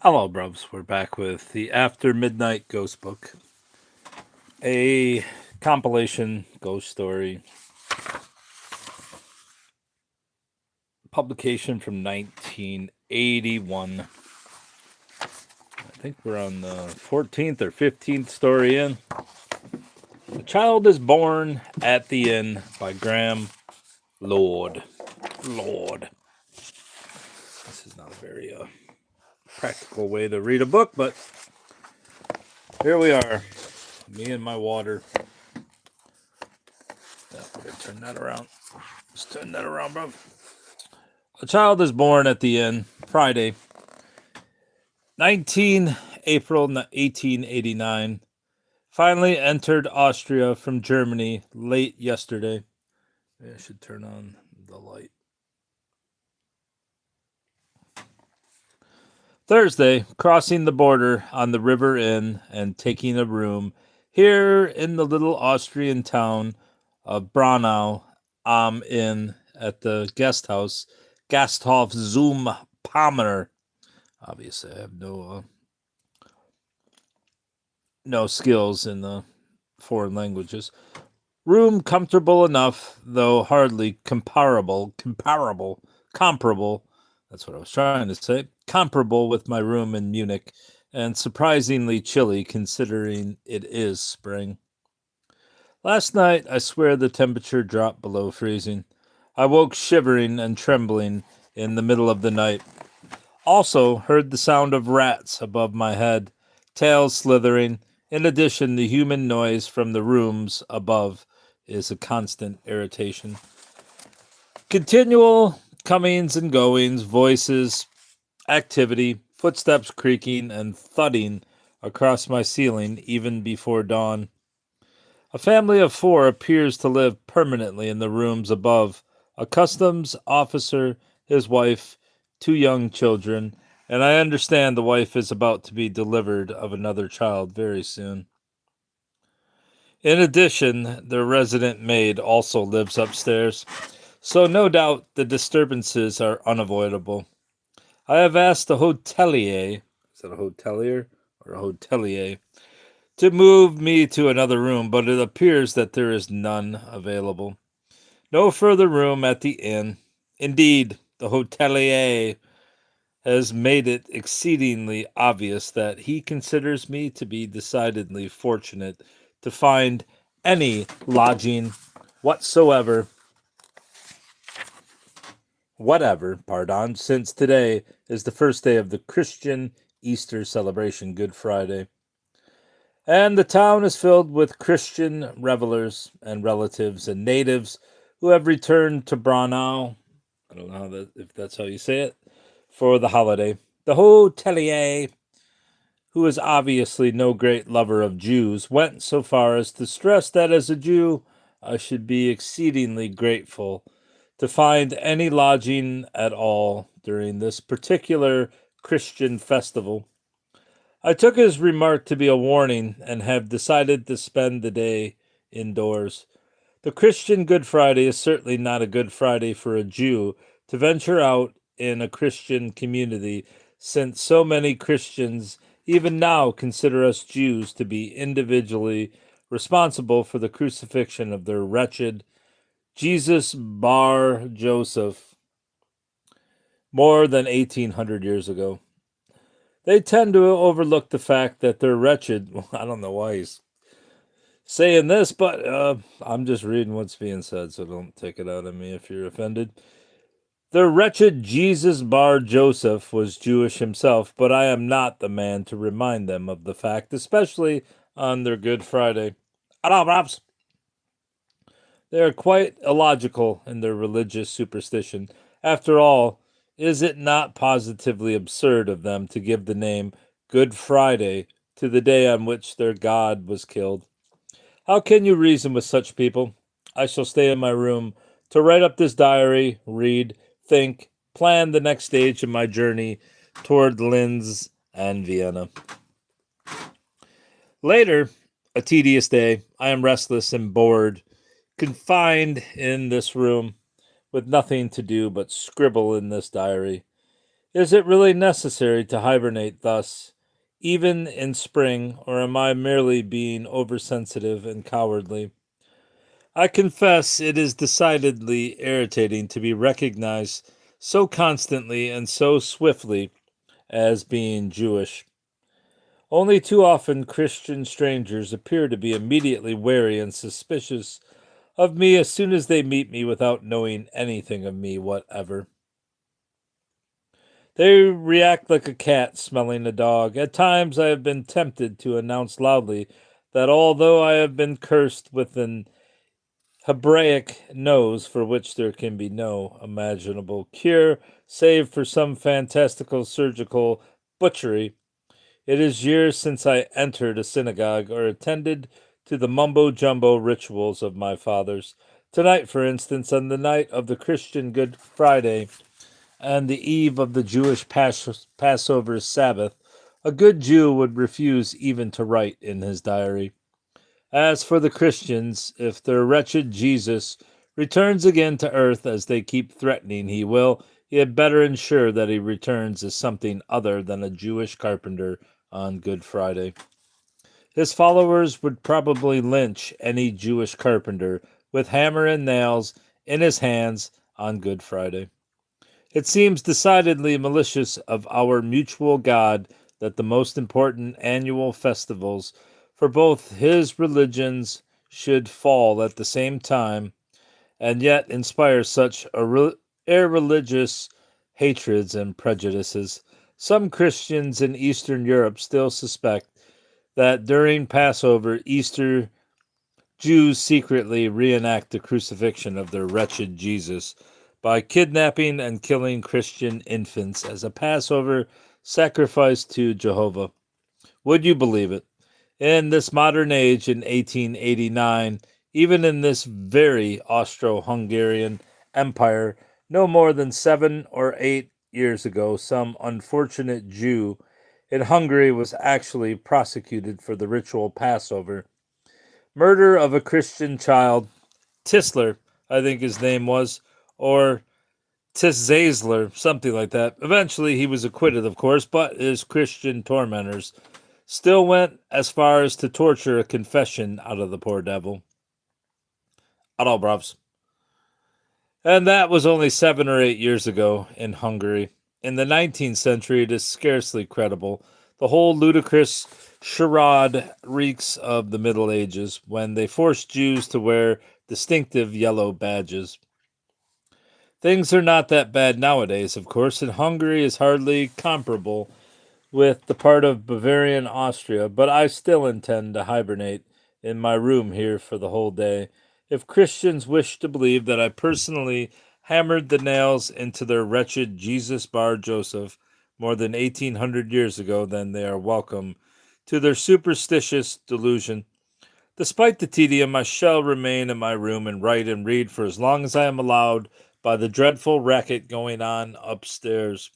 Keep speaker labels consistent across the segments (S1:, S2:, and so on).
S1: Hello, Brubs. We're back with the After Midnight Ghost Book, a compilation ghost story publication from 1981. I think we're on the 14th or 15th story in. The Child is Born at the Inn by Graham Lord. Lord. This is not a very practical way to read a book, but here we are. Me and my water. We're going to turn that around. Let's turn that around, bro. A Child is Born at the Inn, Friday, 19 April 1889. Finally entered Austria from Germany late yesterday. Maybe I should turn on the light. Thursday, crossing the border on the River Inn and taking a room here in the little Austrian town of Braunau am Inn at the guest house, Gasthof zum Palmer. Obviously, I have no skills in the foreign languages. Room comfortable enough, though hardly comparable. That's what I was trying to say. Comparable with my room in Munich, and surprisingly chilly considering it is spring. Last night, I swear the temperature dropped below freezing. I woke shivering and trembling in the middle of the night. Also heard the sound of rats above my head, tails slithering. In addition, the human noise from the rooms above is a constant irritation. Continual comings and goings, voices, activity, footsteps creaking and thudding across my ceiling even before dawn. A family of 4 appears to live permanently in the rooms above. A customs officer, his wife, 2 young children, and I understand the wife is about to be delivered of another child very soon. In addition, the resident maid also lives upstairs, so no doubt the disturbances are unavoidable. I have asked the hotelier, is that a hotelier or a hotelier, to move me to another room, but it appears that there is none available. No further room at the inn. Indeed, the hotelier has made it exceedingly obvious that he considers me to be decidedly fortunate to find any lodging whatever, since today is the first day of the Christian Easter celebration, Good Friday. And the town is filled with Christian revelers and relatives and natives who have returned to Braunau. I don't know if that's how you say it, for the holiday. The hotelier, who is obviously no great lover of Jews, went so far as to stress that as a Jew, I should be exceedingly grateful to find any lodging at all during this particular Christian festival. I took his remark to be a warning and have decided to spend the day indoors. The Christian Good Friday is certainly not a Good Friday for a Jew to venture out in a Christian community, since so many Christians even now consider us Jews to be individually responsible for the crucifixion of their wretched Jesus Bar Joseph more than 1800 years ago. They tend to overlook the fact that they're wretched. Well, I don't know why he's saying this, but I'm just reading what's being said, so don't take it out of me if you're offended. The wretched Jesus Bar Joseph was Jewish himself, but I am not the man to remind them of the fact, especially on their Good Friday. They are quite illogical in their religious superstition. After all, is it not positively absurd of them to give the name Good Friday to the day on which their God was killed? How can you reason with such people? I shall stay in my room to write up this diary, read, think, plan the next stage of my journey toward Linz and Vienna. Later, a tedious day. I am restless and bored, confined in this room, with nothing to do but scribble in this diary. Is it really necessary to hibernate thus, even in spring, or am I merely being oversensitive and cowardly? I confess it is decidedly irritating to be recognized so constantly and so swiftly as being Jewish. Only too often Christian strangers appear to be immediately wary and suspicious of me as soon as they meet me without knowing anything of me whatever. They react like a cat smelling a dog. At times I have been tempted to announce loudly that although I have been cursed with an Hebraic nose for which there can be no imaginable cure, save for some fantastical surgical butchery, it is years since I entered a synagogue or attended to the mumbo jumbo rituals of my fathers. Tonight, for instance, on the night of the Christian Good Friday and the eve of the Jewish Passover Sabbath, a good Jew would refuse even to write in his diary. As for the Christians, if their wretched Jesus returns again to earth as they keep threatening he will, he had better ensure that he returns as something other than a Jewish carpenter on Good Friday. His followers would probably lynch any Jewish carpenter with hammer and nails in his hands on Good Friday. It seems decidedly malicious of our mutual God that the most important annual festivals for both his religions should fall at the same time, and yet inspire such irreligious hatreds and prejudices. Some Christians in Eastern Europe still suspect that during Passover, Easter Jews secretly reenact the crucifixion of their wretched Jesus by kidnapping and killing Christian infants as a Passover sacrifice to Jehovah. Would you believe it? In this modern age, in 1889, even in this very Austro Hungarian Empire, no more than 7 or 8 years ago, some unfortunate Jew in Hungary was actually prosecuted for the ritual Passover. Murder of a Christian child, Tisler, I think his name was, or Tiszazler, something like that. Eventually, he was acquitted, of course, but his Christian tormentors still went as far as to torture a confession out of the poor devil. Adalbrovs. And that was only 7 or 8 years ago in Hungary. In the 19th century, it is scarcely credible. The whole ludicrous charade reeks of the Middle Ages when they forced Jews to wear distinctive yellow badges. Things are not that bad nowadays, of course, and Hungary is hardly comparable with the part of Bavarian Austria, but I still intend to hibernate in my room here for the whole day. If Christians wish to believe that I personally hammered the nails into their wretched Jesus Bar Joseph more than 1800 years ago, then they are welcome to their superstitious delusion. Despite the tedium, I shall remain in my room and write and read for as long as I am allowed by the dreadful racket going on upstairs,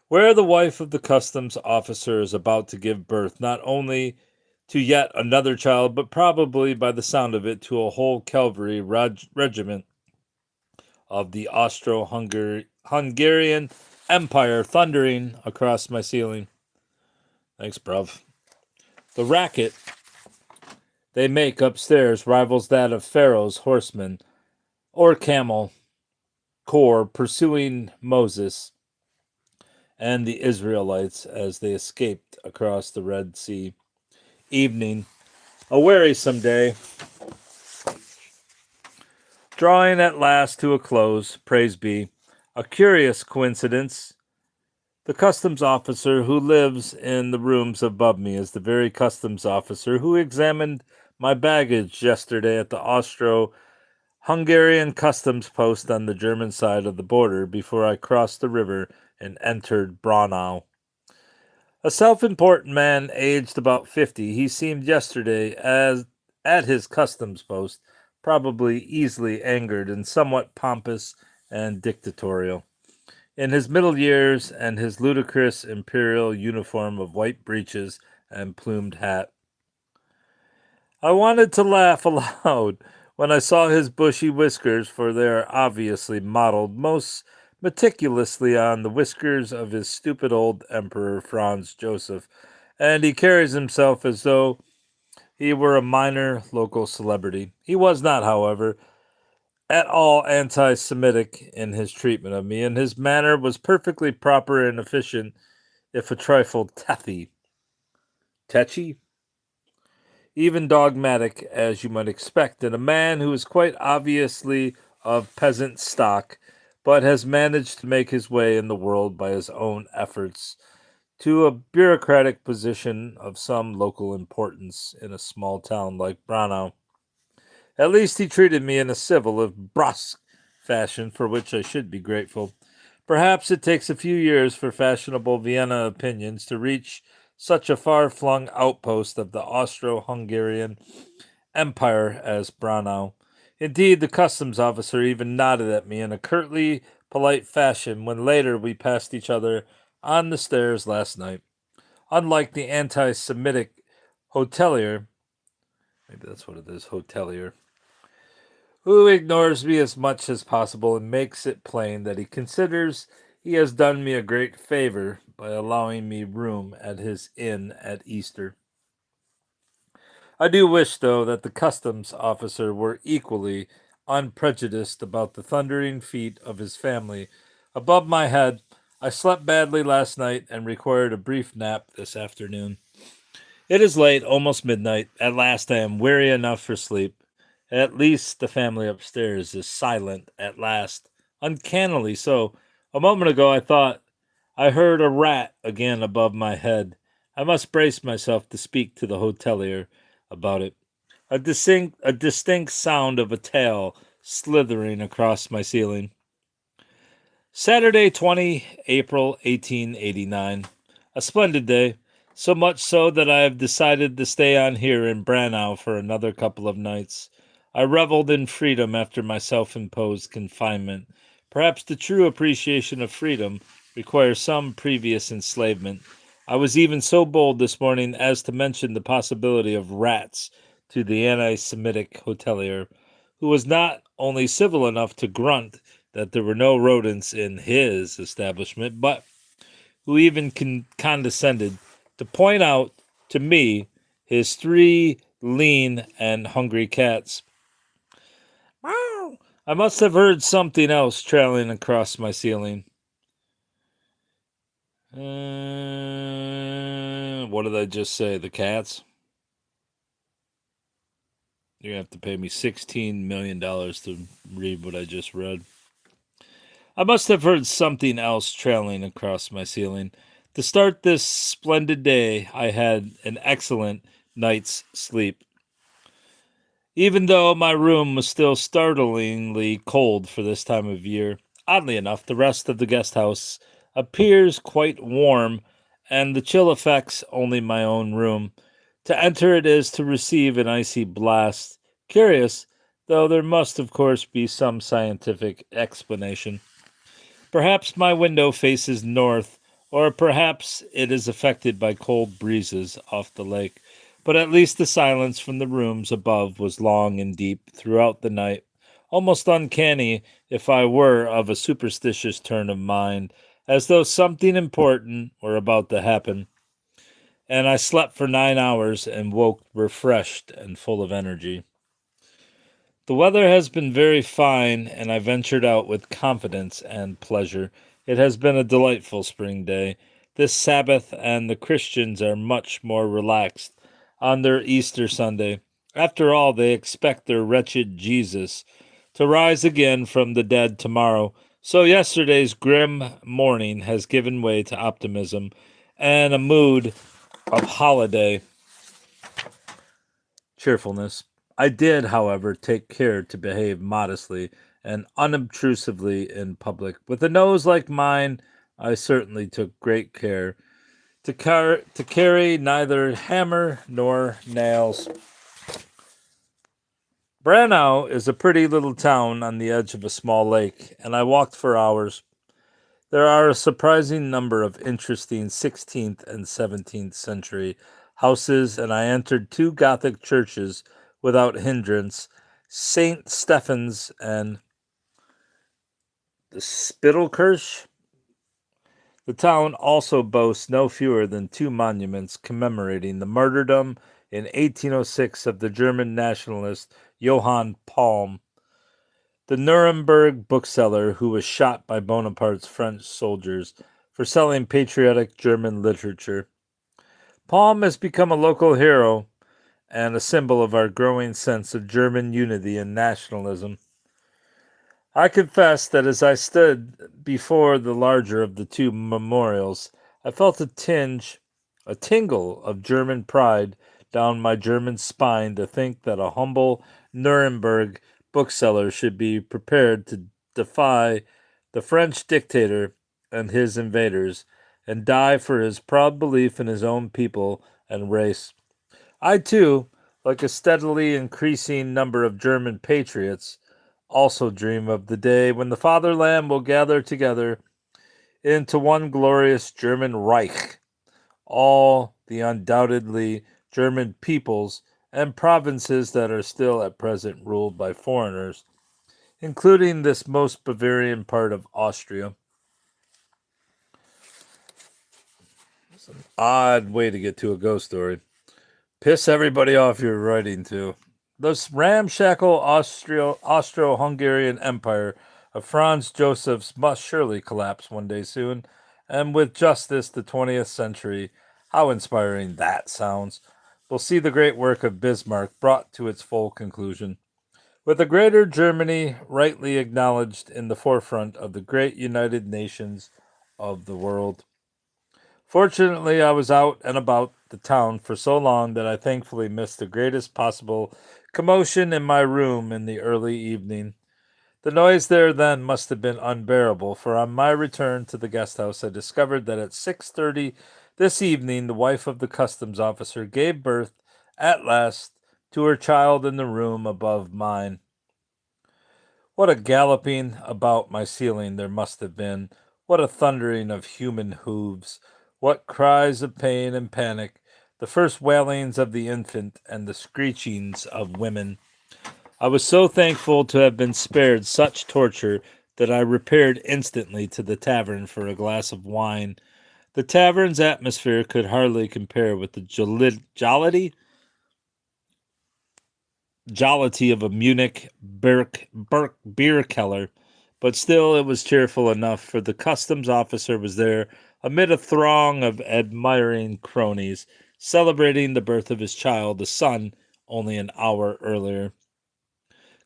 S1: where the wife of the customs officer is about to give birth not only to yet another child, but probably, by the sound of it, to a whole cavalry regiment of the Austro-Hungarian Empire thundering across my ceiling. Thanks, bruv. The racket they make upstairs rivals that of Pharaoh's horsemen or camel corps pursuing Moses and the Israelites as they escaped across the Red Sea. Evening, a wearisome day, drawing at last to a close, praise be. A curious coincidence. The customs officer who lives in the rooms above me is the very customs officer who examined my baggage yesterday at the Austro-Hungarian customs post on the German side of the border before I crossed the river and entered Braunau. A self-important man aged about 50, he seemed yesterday as at his customs post, probably easily angered and somewhat pompous and dictatorial. In his middle years and his ludicrous imperial uniform of white breeches and plumed hat. I wanted to laugh aloud when I saw his bushy whiskers, for they are obviously modeled most meticulously on the whiskers of his stupid old Emperor Franz Joseph, and he carries himself as though he were a minor local celebrity. He was not, however, at all anti Semitic in his treatment of me, and his manner was perfectly proper and efficient, if a trifle tetchy, even dogmatic, as you might expect, in a man who is quite obviously of peasant stock, but has managed to make his way in the world by his own efforts to a bureaucratic position of some local importance in a small town like Braunau. At least he treated me in a civil, if brusque, fashion, for which I should be grateful. Perhaps it takes a few years for fashionable Vienna opinions to reach such a far flung outpost of the Austro Hungarian Empire as Braunau. Indeed, the customs officer even nodded at me in a curtly polite fashion when later we passed each other on the stairs last night. Unlike the anti Semitic hotelier, maybe that's what it is, hotelier, who ignores me as much as possible and makes it plain that he considers he has done me a great favor by allowing me room at his inn at Easter. I do wish, though, that the customs officer were equally unprejudiced about the thundering feet of his family above my head. I slept badly last night and required a brief nap this afternoon. It is late, almost midnight. At last I am weary enough for sleep. At least the family upstairs is silent at last, uncannily so. A moment ago I thought I heard a rat again above my head. I must brace myself to speak to the hotelier about it. A distinct sound of a tail slithering across my ceiling. Saturday, 20 April 1889. A splendid day, so much so that I have decided to stay on here in Braunau for another couple of nights. I reveled in freedom after my self-imposed confinement. Perhaps the true appreciation of freedom requires some previous enslavement. I was even so bold this morning as to mention the possibility of rats to the anti-Semitic hotelier, who was not only civil enough to grunt that there were no rodents in his establishment, but who even condescended to point out to me his three lean and hungry cats. Meow. I must have heard something else trailing across my ceiling. What did I just say? The cats? You're going to have to pay me $16 million to read what I just read. I must have heard something else trailing across my ceiling. To start this splendid day, I had an excellent night's sleep. Even though my room was still startlingly cold for this time of year, oddly enough, the rest of the guest house appears quite warm, and the chill affects only my own room. To enter it is to receive an icy blast. Curious, though there must, of course, be some scientific explanation. Perhaps my window faces north, or perhaps it is affected by cold breezes off the lake. But at least the silence from the rooms above was long and deep throughout the night, almost uncanny if I were of a superstitious turn of mind, as though something important were about to happen. And I slept for 9 hours and woke refreshed and full of energy. The weather has been very fine, and I ventured out with confidence and pleasure. It has been a delightful spring day. This Sabbath, and the Christians are much more relaxed on their Easter Sunday. After all, they expect their wretched Jesus to rise again from the dead tomorrow. So yesterday's grim morning has given way to optimism and a mood of holiday cheerfulness. I did, however, take care to behave modestly and unobtrusively in public. With a nose like mine, I certainly took great care to carry neither hammer nor nails. Braunau is a pretty little town on the edge of a small lake, and I walked for hours. There are a surprising number of interesting 16th and 17th century houses, and I entered two Gothic churches without hindrance, St. Stephen's and the Spittelkirch. The town also boasts no fewer than two monuments commemorating the martyrdom in 1806 of the German nationalist Johann Palm, the Nuremberg bookseller who was shot by Bonaparte's French soldiers for selling patriotic German literature. Palm has become a local hero and a symbol of our growing sense of German unity and nationalism. I confess that as I stood before the larger of the two memorials, I felt a tingle of German pride down my German spine to think that a humble Nuremberg bookseller should be prepared to defy the French dictator and his invaders and die for his proud belief in his own people and race. I too, like a steadily increasing number of German patriots, also dream of the day when the fatherland will gather together into one glorious German Reich, all the undoubtedly German peoples and provinces that are still at present ruled by foreigners, including this most Bavarian part of Austria. It's an odd way to get to a ghost story. Piss everybody off you're writing to. This ramshackle Austro-Hungarian Empire of Franz Joseph's must surely collapse one day soon, and with justice the 20th century, how inspiring that sounds, will see the great work of Bismarck brought to its full conclusion. With a greater Germany rightly acknowledged in the forefront of the great United Nations of the world. Fortunately, I was out and about the town for so long that I thankfully missed the greatest possible commotion in my room in the early evening. The noise there then must have been unbearable, for on my return to the guest house I discovered that at 6:30 this evening the wife of the customs officer gave birth, at last, to her child in the room above mine. What a galloping about my ceiling there must have been! What a thundering of human hoofs! What cries of pain and panic! The first wailings of the infant and the screechings of women. I was so thankful to have been spared such torture that I repaired instantly to the tavern for a glass of wine. The tavern's atmosphere could hardly compare with the jollity of a Munich beer keller, but still it was cheerful enough, for the customs officer was there amid a throng of admiring cronies, celebrating the birth of his child, a son, only an hour earlier.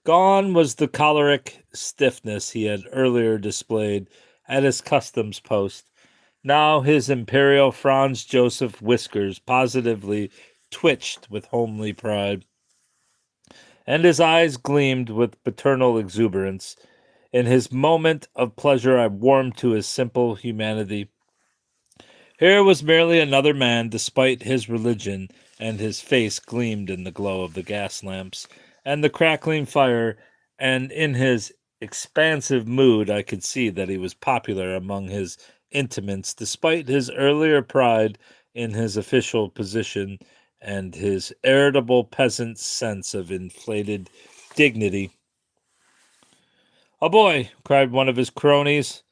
S1: Gone was the choleric stiffness he had earlier displayed at his customs post. Now his imperial Franz Joseph whiskers positively twitched with homely pride, and his eyes gleamed with paternal exuberance. In his moment of pleasure, I warmed to his simple humanity. Here was merely another man, despite his religion, and his face gleamed in the glow of the gas lamps and the crackling fire, and in his expansive mood I could see that he was popular among his intimates, despite his earlier pride in his official position and his irritable peasant's sense of inflated dignity. "A boy!" cried one of his cronies.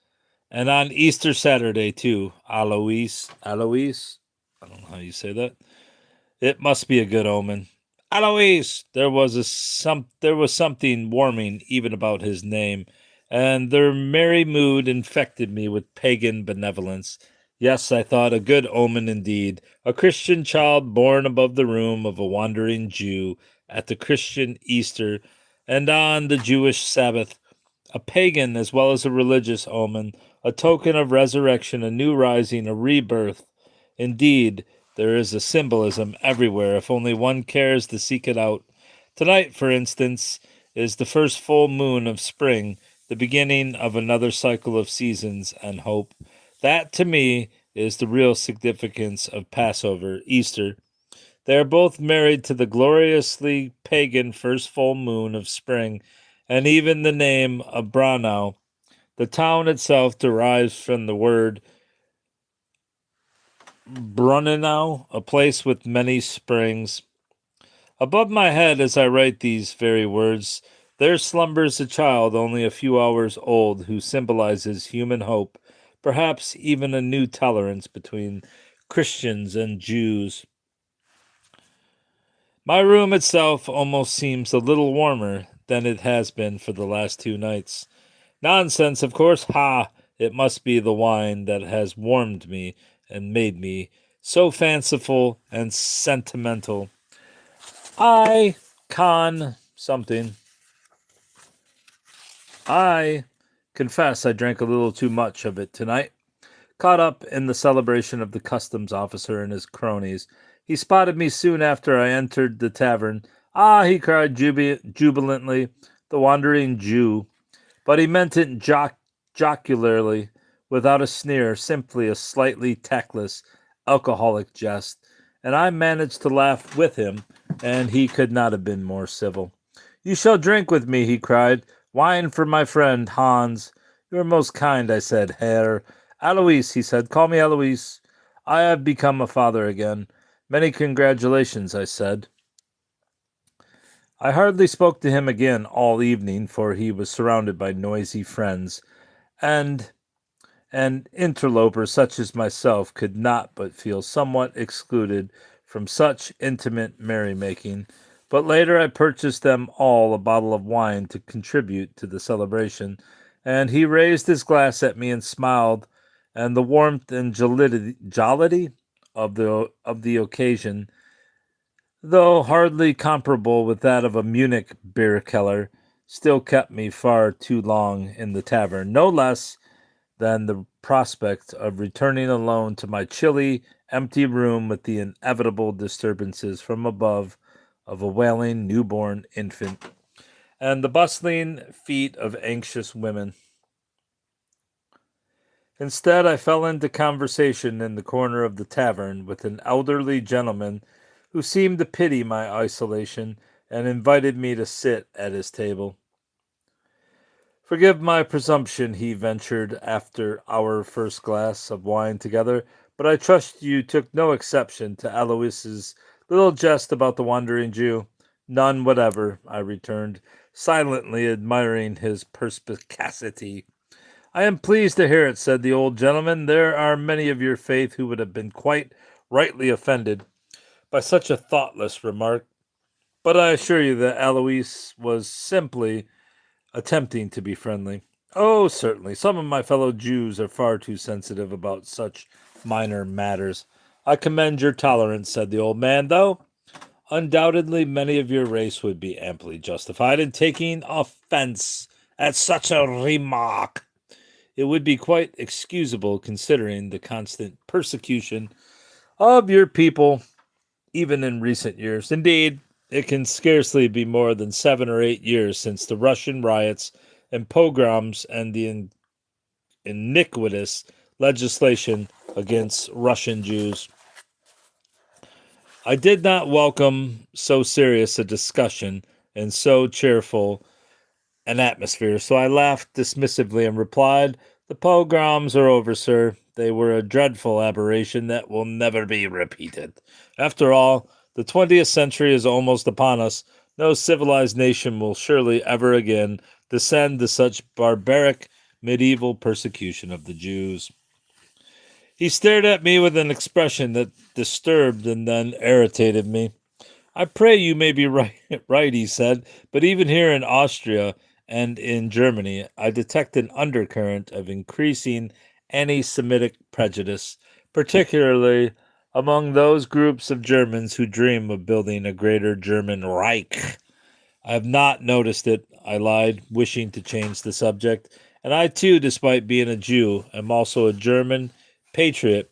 S1: "And on Easter Saturday, too. Alois. Alois? I don't know how you say that. It must be a good omen. Alois!" There was something warming even about his name, and their merry mood infected me with pagan benevolence. Yes, I thought, a good omen indeed. A Christian child born above the room of a wandering Jew at the Christian Easter and on the Jewish Sabbath. A pagan as well as a religious omen, a token of resurrection, a new rising, a rebirth. Indeed, there is a symbolism everywhere if only one cares to seek it out. Tonight, for instance, is the first full moon of spring, the beginning of another cycle of seasons and hope. That, to me, is the real significance of Passover, Easter. They are both married to the gloriously pagan first full moon of spring, and even the name of Braunau, the town itself, derives from the word Brunnenau, a place with many springs. Above my head, as I write these very words, There slumbers a child only a few hours old who symbolizes human hope, perhaps even a new tolerance between Christians and Jews. My room itself almost seems a little warmer than it has been for the last 2 nights. Nonsense, of course. Ha! It must be the wine that has warmed me and made me so fanciful and sentimental. I con something. I confess I drank a little too much of it tonight. Caught up in the celebration of the customs officer and his cronies, he spotted me soon after I entered the tavern. Ah, he cried jubilantly, the wandering Jew. But he meant it jocularly, without a sneer, simply a slightly tactless, alcoholic jest, and I managed to laugh with him, and he could not have been more civil. You shall drink with me, he cried. Wine for my friend, Hans. You are most kind, I said. Herr. Alois, he said. Call me Alois. I have become a father again. Many congratulations, I said. I hardly spoke to him again all evening, for he was surrounded by noisy friends, and an interloper such as myself could not but feel somewhat excluded from such intimate merrymaking. But later I purchased them all a bottle of wine to contribute to the celebration, and he raised his glass at me and smiled, and the warmth and jollity of the occasion, though hardly comparable with that of a Munich beer keller, still kept me far too long in the tavern, no less than the prospect of returning alone to my chilly, empty room with the inevitable disturbances from above of a wailing newborn infant and the bustling feet of anxious women. Instead, I fell into conversation in the corner of the tavern with an elderly gentleman who seemed to pity my isolation and invited me to sit at his table. Forgive my presumption, he ventured after our first glass of wine together, but I trust you took no exception to Alois's little jest about the wandering Jew. None whatever, I returned, silently admiring his perspicacity. I am pleased to hear it, said the old gentleman. There are many of your faith who would have been quite rightly offended by such a thoughtless remark, but I assure you that Alois was simply attempting to be friendly. Oh, certainly. Some of my fellow Jews are far too sensitive about such minor matters. I commend your tolerance, said the old man, though undoubtedly many of your race would be amply justified in taking offense at such a remark. It would be quite excusable considering the constant persecution of your people, even in recent years. Indeed, it can scarcely be more than 7 or 8 years since the Russian riots and pogroms and the iniquitous legislation against Russian Jews. I did not welcome so serious a discussion and so cheerful an atmosphere, so I laughed dismissively and replied, The pogroms are over, sir. They were a dreadful aberration that will never be repeated. After all, the 20th century is almost upon us. No civilized nation will surely ever again descend to such barbaric medieval persecution of the Jews. He stared at me with an expression that disturbed and then irritated me. I pray you may be right, right, he said, but even here in Austria and in Germany, I detect an undercurrent of increasing anti-Semitic prejudice, particularly among those groups of Germans who dream of building a greater German Reich. I have not noticed it, I lied, wishing to change the subject, and I too, despite being a Jew, am also a German patriot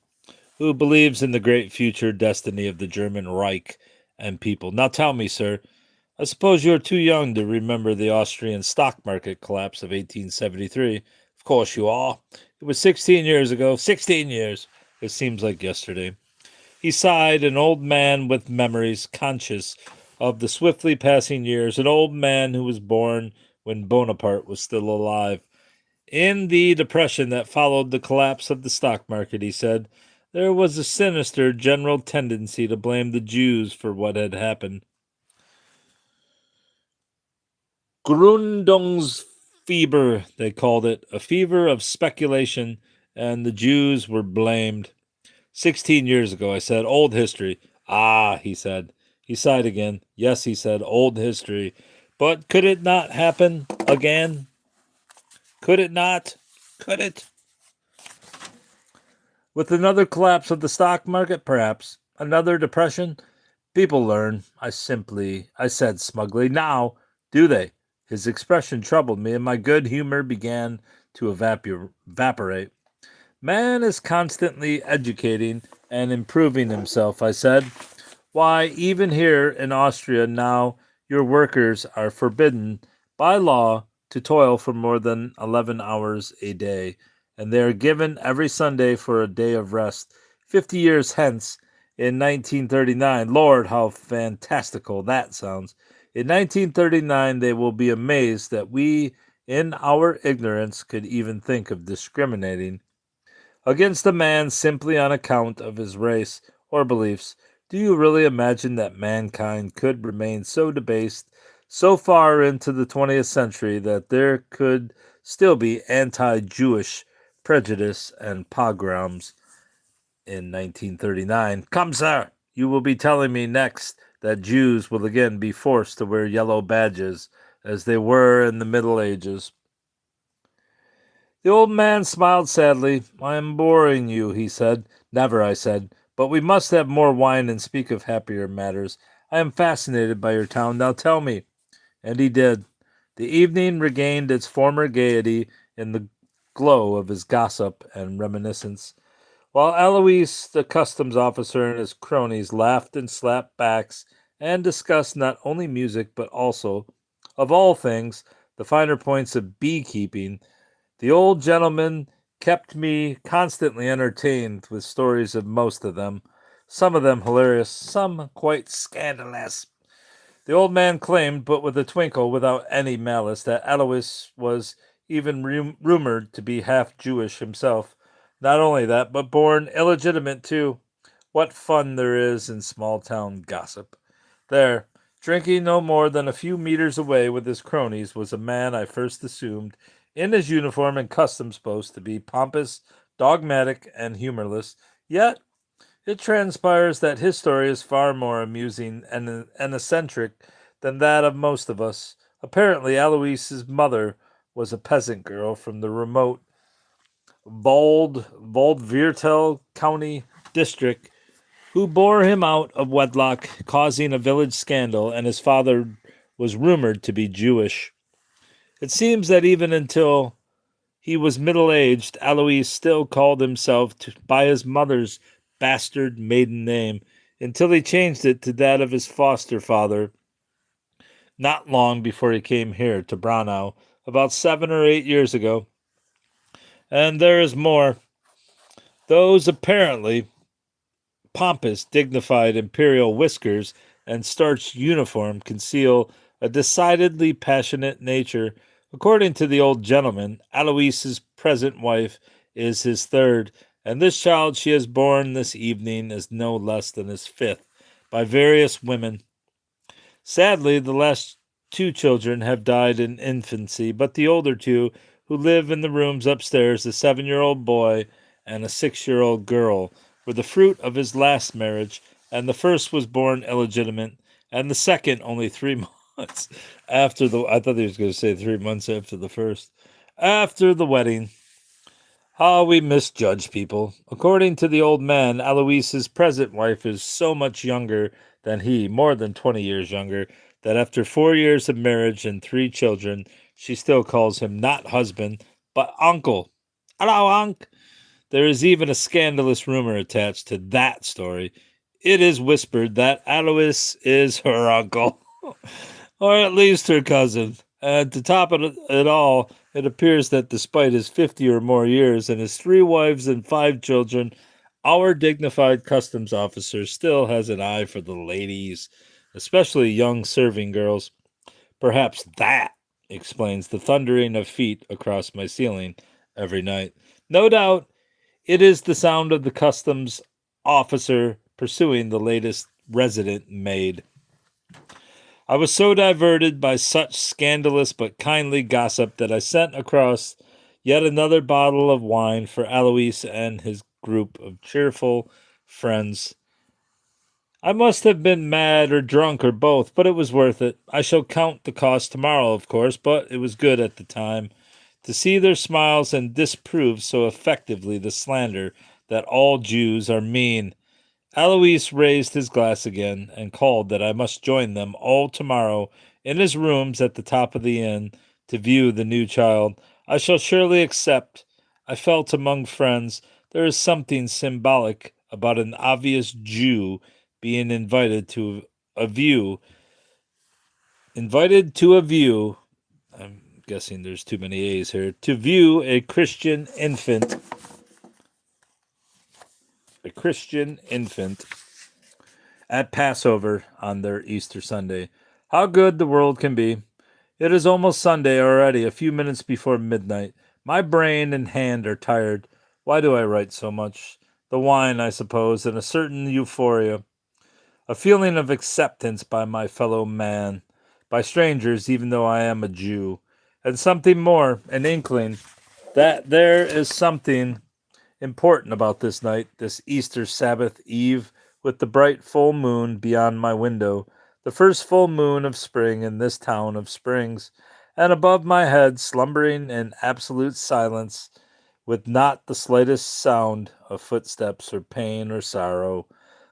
S1: who believes in the great future destiny of the German Reich and people. Now tell me, sir, I suppose you're too young to remember the Austrian stock market collapse of 1873. Of course you are. It was 16 years ago. 16 years. It seems like yesterday. He sighed, an old man with memories, conscious of the swiftly passing years, an old man who was born when Bonaparte was still alive. In the depression that followed the collapse of the stock market, he said, there was a sinister general tendency to blame the Jews for what had happened. Gründungsfieber, they called it, a fever of speculation, and the Jews were blamed. 16 years ago, I said, old history. Ah, he said. He sighed again. Yes, he said, old history. But could it not happen again? Could it not? Could it? With another collapse of the stock market, perhaps. Another depression? People learn, I said smugly. Now, do they? His expression troubled me, and my good humor began to evaporate. Man is constantly educating and improving himself, I said. Why, even here in Austria now, your workers are forbidden by law to toil for more than 11 hours a day, and they are given every Sunday for a day of rest. 50 years hence, in 1939, Lord, how fantastical that sounds. In 1939, they will be amazed that we, in our ignorance, could even think of discriminating against a man simply on account of his race or beliefs. Do you really imagine that mankind could remain so debased so far into the 20th century that there could still be anti Jewish prejudice and pogroms in 1939? Come, sir, you will be telling me next that Jews will again be forced to wear yellow badges as they were in the Middle Ages. The old man smiled sadly. I am boring you, he said. Never, I said. But we must have more wine and speak of happier matters. I am fascinated by your town. Now tell me. And he did. The evening regained its former gaiety in the glow of his gossip and reminiscence. While Alois, the customs officer, and his cronies laughed and slapped backs and discussed not only music but also, of all things, the finer points of beekeeping, the old gentleman kept me constantly entertained with stories of most of them, some of them hilarious, some quite scandalous. The old man claimed, but with a twinkle, without any malice, that Alois was even rumored to be half Jewish himself. Not only that, but born illegitimate too. What fun there is in small town gossip. There, drinking no more than a few meters away with his cronies, was a man I first assumed, in his uniform and customs post, to be pompous, dogmatic, and humorless. Yet it transpires that his story is far more amusing and eccentric than that of most of us. Apparently, Alois's mother was a peasant girl from the remote Waldviertel County district who bore him out of wedlock, causing a village scandal, and his father was rumored to be Jewish. It seems that even until he was middle-aged, Alois still called himself by his mother's bastard maiden name, until he changed it to that of his foster father not long before he came here to Braunau, about 7 or 8 years ago. And there is more. Those apparently pompous, dignified imperial whiskers and starched uniform conceal a decidedly passionate nature. According to the old gentleman, Alois's present wife is his third, and this child she has borne this evening is no less than his fifth, by various women. Sadly, the last two children have died in infancy, but the older two, who live in the rooms upstairs, a 7-year-old boy and a 6-year-old girl, were the fruit of his last marriage, and the first was born illegitimate, and the second only 3 months after the. I thought he was going to say 3 months after the first. After the wedding. How we misjudge people. According to the old man, Alois's present wife is so much younger than he, more than 20 years younger, that after 4 years of marriage and 3 children, she still calls him not husband, but uncle. Hello, unc. There is even a scandalous rumor attached to that story. It is whispered that Alois is her uncle, or at least her cousin. And to top it all, it appears that despite his 50 or more years and his 3 wives and 5 children, our dignified customs officer still has an eye for the ladies, especially young serving girls. Perhaps that explains the thundering of feet across my ceiling every night. No doubt it is the sound of the customs officer pursuing the latest resident maid. I was so diverted by such scandalous but kindly gossip that I sent across yet another bottle of wine for Alois and his group of cheerful friends. I must have been mad or drunk or both, but it was worth it. I shall count the cost tomorrow, of course, but it was good at the time to see their smiles and disprove so effectively the slander that all Jews are mean. Alois raised his glass again and called that I must join them all tomorrow in his rooms at the top of the inn to view the new child. I shall surely accept. I felt among friends there is something symbolic about an obvious Jew being invited to a view. Invited to a view. I'm guessing there's too many A's here. To view a Christian infant. A Christian infant at Passover on their Easter Sunday. How good the world can be. It is almost Sunday already, a few minutes before midnight. My brain and hand are tired. Why do I write so much? The wine, I suppose, and a certain euphoria. A feeling of acceptance by my fellow man, by strangers, even though I am a Jew. And something more, an inkling, that there is something important about this night, this Easter Sabbath eve, with the bright full moon beyond my window, the first full moon of spring in this town of springs, and above my head, slumbering in absolute silence, with not the slightest sound of footsteps or pain or sorrow,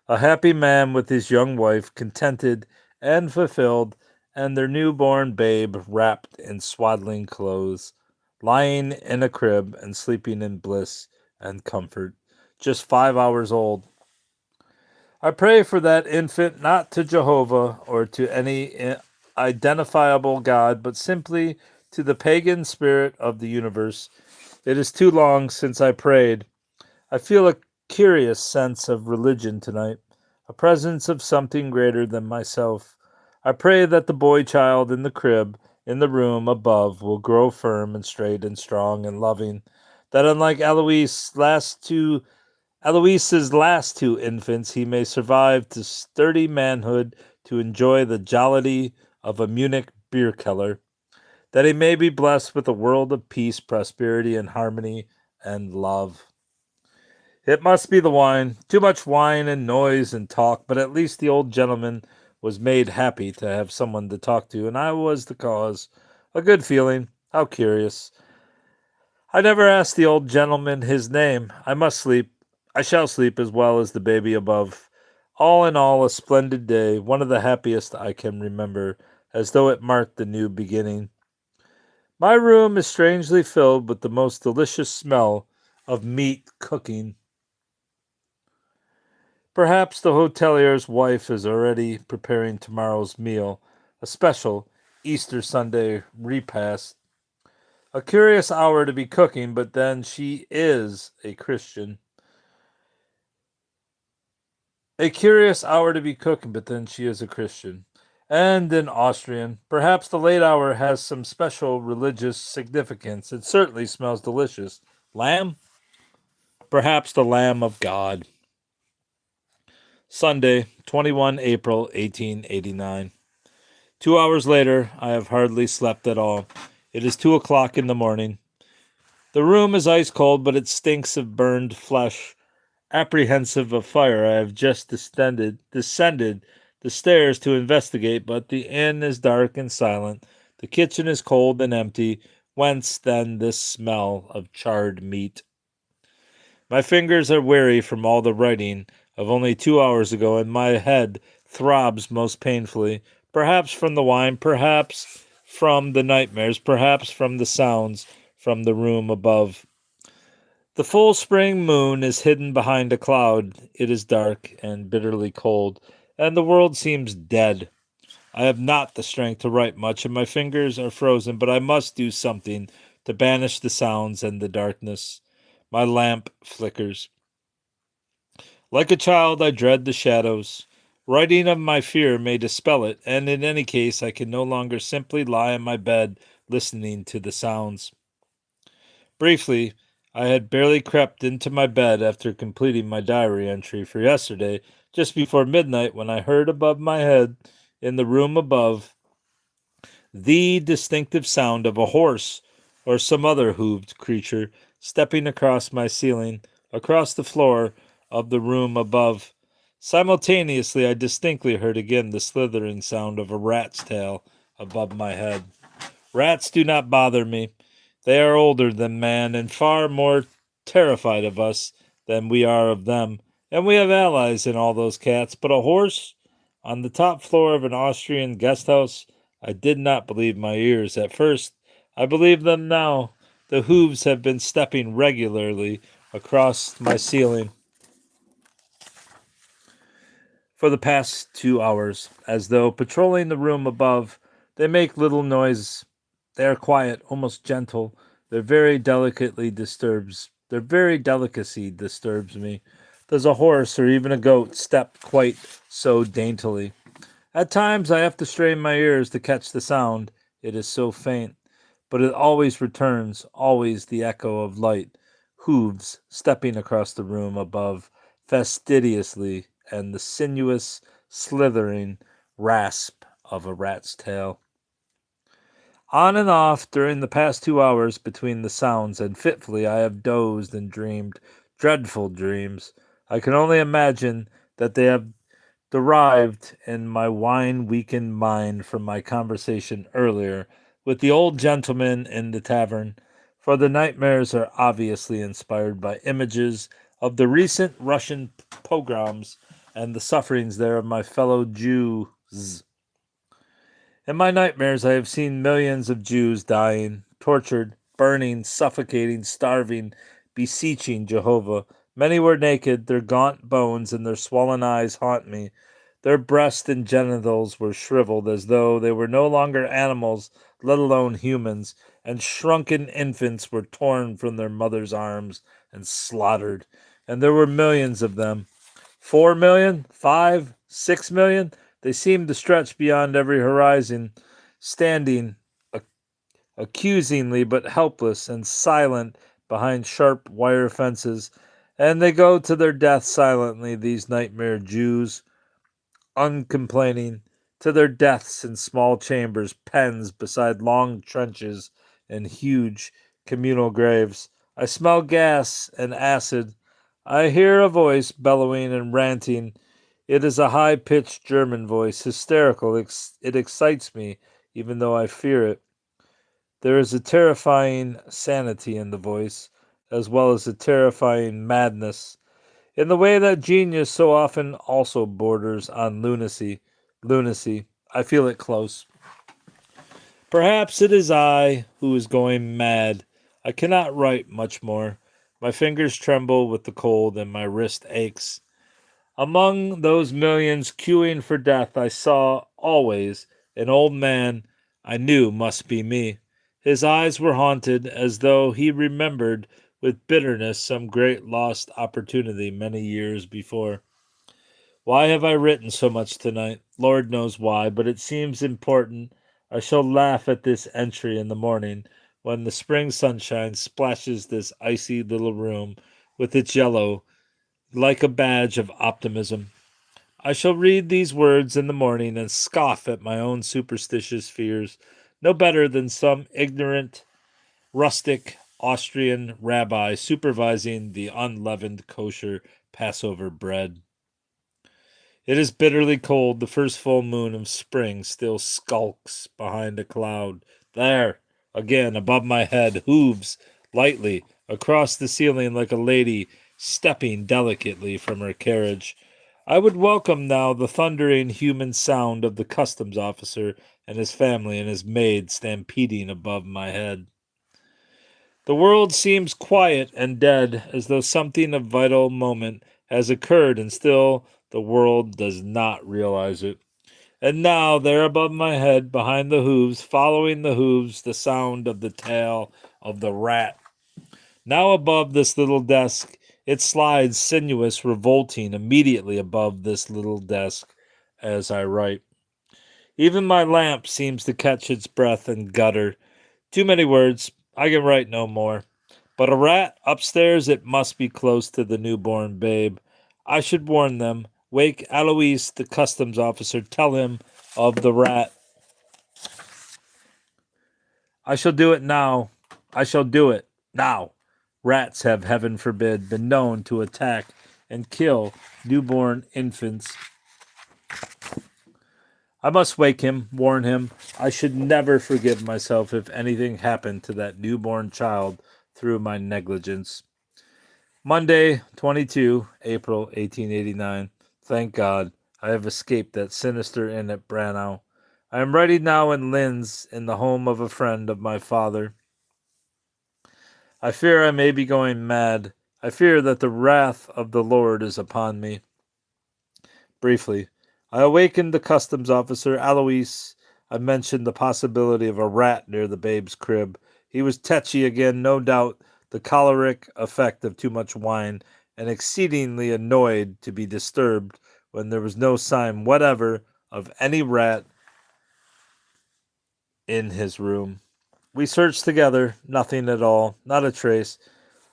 S1: a happy man with his young wife, contented and fulfilled, and their newborn babe wrapped in swaddling clothes, lying in a crib and sleeping in bliss and comfort, just 5 hours old. I pray for that infant not to Jehovah or to any identifiable God, but simply to the pagan spirit of the universe. It is too long since I prayed. I feel a curious sense of religion tonight, a presence of something greater than myself. I pray that the boy child in the crib, in the room above, will grow firm and straight and strong and loving, that unlike Alois's last two infants, he may survive to sturdy manhood to enjoy the jollity of a Munich beer keller, that he may be blessed with a world of peace, prosperity, and harmony and love. It must be the wine, too much wine and noise and talk, but at least the old gentleman was made happy to have someone to talk to, and I was the cause. A good feeling. How curious. I never asked the old gentleman his name. I must sleep. I shall sleep as well as the baby above. All in all, a splendid day, one of the happiest I can remember, as though it marked the new beginning. My room is strangely filled with the most delicious smell of meat cooking. Perhaps the hotelier's wife is already preparing tomorrow's meal, a special Easter Sunday repast. A curious hour to be cooking, but then she is a Christian. A curious hour to be cooking, but then she is a Christian. And an Austrian. Perhaps the late hour has some special religious significance. It certainly smells delicious. Lamb? Perhaps the Lamb of God. Sunday, 21 April 1889. 2 hours later, I have hardly slept at all. It is 2 o'clock in the morning. The room is ice cold, but it stinks of burned flesh. Apprehensive of fire, I have just descended the stairs to investigate, but the inn is dark and silent. The kitchen is cold and empty. Whence then this smell of charred meat? My fingers are weary from all the writing of only 2 hours ago, and my head throbs most painfully, perhaps from the wine, perhaps from the nightmares, perhaps from the sounds from the room above. The full spring moon is hidden behind a cloud. It is dark and bitterly cold, and the world seems dead. I have not the strength to write much, and my fingers are frozen, but I must do something to banish the sounds and the darkness. My lamp flickers. Like a child, I dread the shadows. Writing of my fear may dispel it, and in any case, I can no longer simply lie in my bed listening to the sounds. Briefly, I had barely crept into my bed after completing my diary entry for yesterday, just before midnight, when I heard above my head, in the room above, the distinctive sound of a horse or some other hooved creature stepping across my ceiling, across the floor of the room above. Simultaneously, I distinctly heard again the slithering sound of a rat's tail above my head. Rats do not bother me. They are older than man and far more terrified of us than we are of them, and we have allies in all those cats. But a horse on the top floor of an Austrian guest house, I did not believe my ears at first. I believe them now. The hooves have been stepping regularly across my ceiling for the past 2 hours, as though patrolling the room above. They make little noise. They are quiet, almost gentle. Their very delicacy disturbs me. Does a horse or even a goat step quite so daintily? At times I have to strain my ears to catch the sound. It is so faint, but it always returns, always the echo of light, hooves stepping across the room above fastidiously, and the sinuous, slithering rasp of a rat's tail. On and off during the past 2 hours between the sounds, and fitfully I have dozed and dreamed dreadful dreams. I can only imagine that they have derived in my wine weakened mind from my conversation earlier with the old gentleman in the tavern, for the nightmares are obviously inspired by images of the recent Russian pogroms and the sufferings there of my fellow Jews. In my nightmares, I have seen millions of Jews dying, tortured, burning, suffocating, starving, beseeching Jehovah. Many were naked, their gaunt bones and their swollen eyes haunt me. Their breasts and genitals were shriveled as though they were no longer animals, let alone humans, and shrunken infants were torn from their mothers' arms and slaughtered. And there were millions of them. 4 million? 5? 6 million? They seemed to stretch beyond every horizon, standing accusingly but helpless and silent behind sharp wire fences. And they go to their death silently, these nightmare Jews, uncomplaining, to their deaths in small chambers, pens beside long trenches and huge communal graves. I smell gas and acid. I hear a voice bellowing and ranting. It is a high pitched German voice, hysterical. It excites me, even though I fear it. There is a terrifying sanity in the voice, as well as a terrifying madness, in the way that genius so often also borders on lunacy. Lunacy. I feel it close. Perhaps it is I who is going mad. I cannot write much more. My fingers tremble with the cold and my wrist aches. Among those millions queuing for death, I saw always an old man I knew must be me. His eyes were haunted as though he remembered with bitterness some great lost opportunity many years before. Why have I written so much tonight? Lord knows why, but it seems important. I shall laugh at this entry in the morning when the spring sunshine splashes this icy little room with its yellow like a badge of optimism. I shall read these words in the morning and scoff at my own superstitious fears, no better than some ignorant, rustic Austrian rabbi supervising the unleavened kosher Passover bread. It is bitterly cold. The first full moon of spring still skulks behind a cloud. There, again, above my head, hooves lightly across the ceiling like a lady stepping delicately from her carriage. I would welcome now the thundering human sound of the customs officer and his family and his maid stampeding above my head. The world seems quiet and dead, as though something of vital moment has occurred, and still the world does not realize it. And now, there above my head, behind the hooves, following the hooves, the sound of the tail of the rat. Now above this little desk, it slides sinuous, revolting, immediately above this little desk as I write. Even my lamp seems to catch its breath and gutter. Too many words. I can write no more. But a rat upstairs, it must be close to the newborn babe. I should warn them. Wake Alois, the customs officer. Tell him of the rat. I shall do it now. I shall do it now. Rats have, heaven forbid, been known to attack and kill newborn infants. I must wake him, warn him. I should never forgive myself if anything happened to that newborn child through my negligence. Monday, 22 April 1889. Thank God, I have escaped that sinister inn at Brannow. I am ready now in Linz, in the home of a friend of my father. I fear I may be going mad. I fear that the wrath of the Lord is upon me. Briefly, I awakened the customs officer, Alois. I mentioned the possibility of a rat near the babe's crib. He was tetchy again, no doubt, the choleric effect of too much wine, and exceedingly annoyed to be disturbed when there was no sign whatever of any rat in his room. We searched together, nothing at all, not a trace.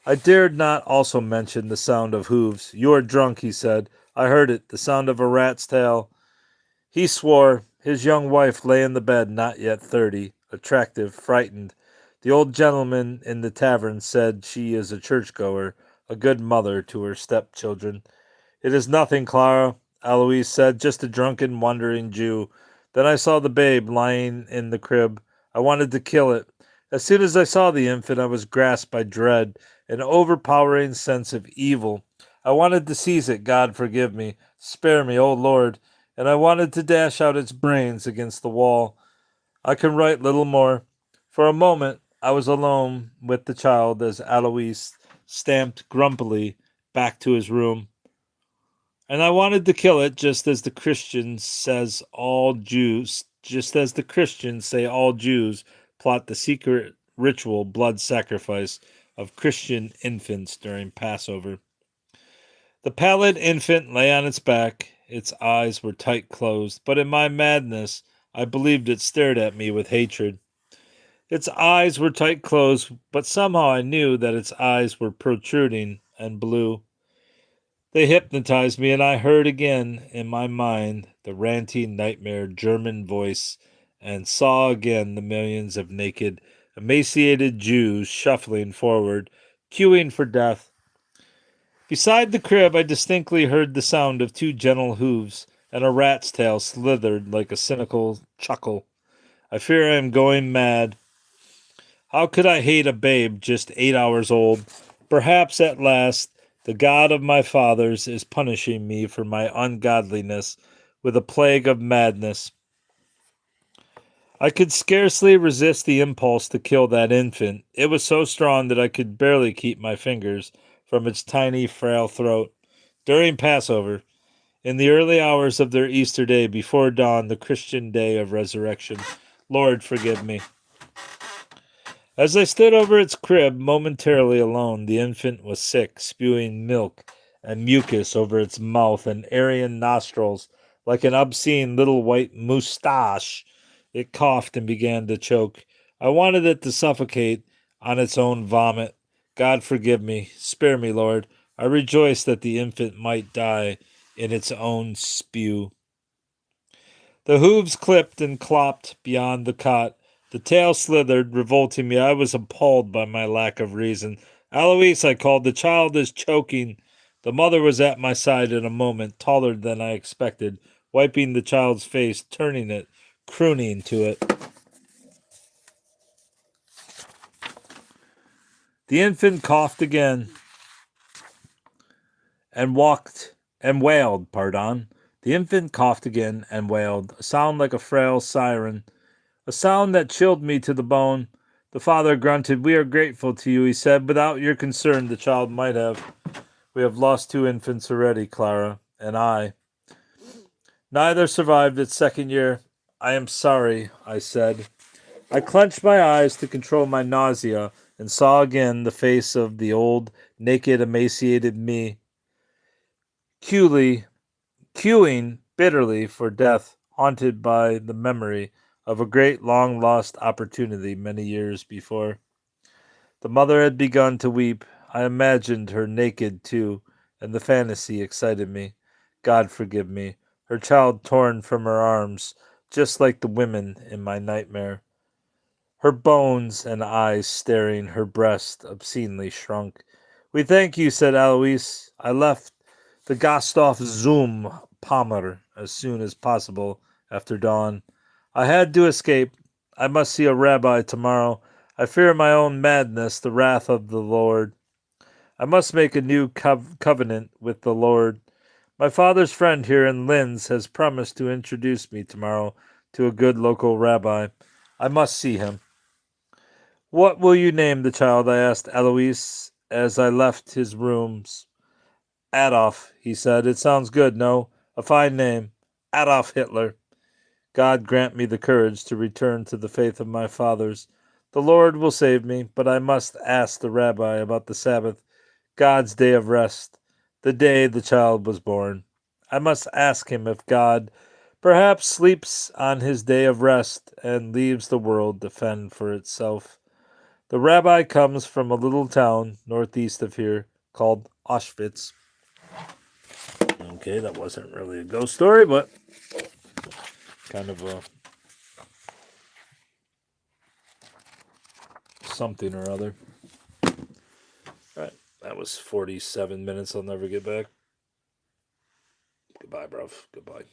S1: I dared not also mention the sound of hooves. You are drunk, he said. I heard it, the sound of a rat's tail. He swore. His young wife lay in the bed, not yet 30, attractive, frightened. The old gentleman in the tavern said she is a churchgoer, a good mother to her stepchildren. It is nothing, Clara, Alois said, just a drunken, wandering Jew. Then I saw the babe lying in the crib. I wanted to kill it. As soon as I saw the infant, I was grasped by dread, an overpowering sense of evil. I wanted to seize it, God forgive me, spare me, O Lord, and I wanted to dash out its brains against the wall. I can write little more. For a moment, I was alone with the child as Alois stamped grumpily back to his room. And I wanted to kill it just as the Christians says all Jews, just as the Christians say all Jews plot the secret ritual blood sacrifice of Christian infants during Passover. The pallid infant lay on its back. Its eyes were tight closed, but in my madness, I believed it stared at me with hatred. Its eyes were tight closed, but somehow I knew that its eyes were protruding and blue. They hypnotized me, and I heard again in my mind the ranting nightmare German voice and saw again the millions of naked, emaciated Jews shuffling forward, queuing for death. Beside the crib, I distinctly heard the sound of two gentle hooves, and a rat's tail slithered like a cynical chuckle. I fear I am going mad. How could I hate a babe just 8 hours old? Perhaps at last the God of my fathers is punishing me for my ungodliness with a plague of madness. I could scarcely resist the impulse to kill that infant. It was so strong that I could barely keep my fingers from its tiny, frail throat. During Passover, in the early hours of their Easter day, before dawn, the Christian day of resurrection, Lord, forgive me. As I stood over its crib, momentarily alone, the infant was sick, spewing milk and mucus over its mouth and Aryan nostrils like an obscene little white moustache. It coughed and began to choke. I wanted it to suffocate on its own vomit. God forgive me. Spare me, Lord. I rejoice that the infant might die in its own spew. The hooves clipped and clopped beyond the cot. The tail slithered, revolting me. I was appalled by my lack of reason. Alois, I called. The child is choking. The mother was at my side in a moment, taller than I expected, wiping the child's face, turning it, crooning to it. The infant coughed again and wailed, pardon. The infant coughed again and wailed, a sound like a frail siren, a sound that chilled me to the bone. The father grunted. We are grateful to you, he said. Without your concern, the child might have. We have lost 2 infants already, Clara, and I. Neither survived its second year. I am sorry, I said. I clenched my eyes to control my nausea and saw again the face of the old, naked, emaciated me, queuing bitterly for death, haunted by the memory of a great long-lost opportunity many years before. The mother had begun to weep. I imagined her naked, too, and the fantasy excited me. God forgive me. Her child torn from her arms, just like the women in my nightmare. her bones and eyes staring, her breast obscenely shrunk. We thank you, said Alois. I left the Gasthof Zum Palmer as soon as possible after dawn. I had to escape. I must see a rabbi tomorrow. I fear my own madness, the wrath of the Lord. I must make a new covenant with the Lord. My father's friend here in Linz has promised to introduce me tomorrow to a good local rabbi. I must see him. What will you name the child? I asked Alois as I left his rooms. Adolf, he said. It sounds good, no? A fine name. Adolf Hitler. God grant me the courage to return to the faith of my fathers. The Lord will save me, but I must ask the rabbi about the Sabbath, God's day of rest, the day the child was born. I must ask him if God perhaps sleeps on his day of rest and leaves the world to fend for itself. The rabbi comes from a little town northeast of here called Auschwitz. Okay, that wasn't really a ghost story, but kind of a something or other. All right, that was 47 minutes I'll never get back. Goodbye, bruv. Goodbye.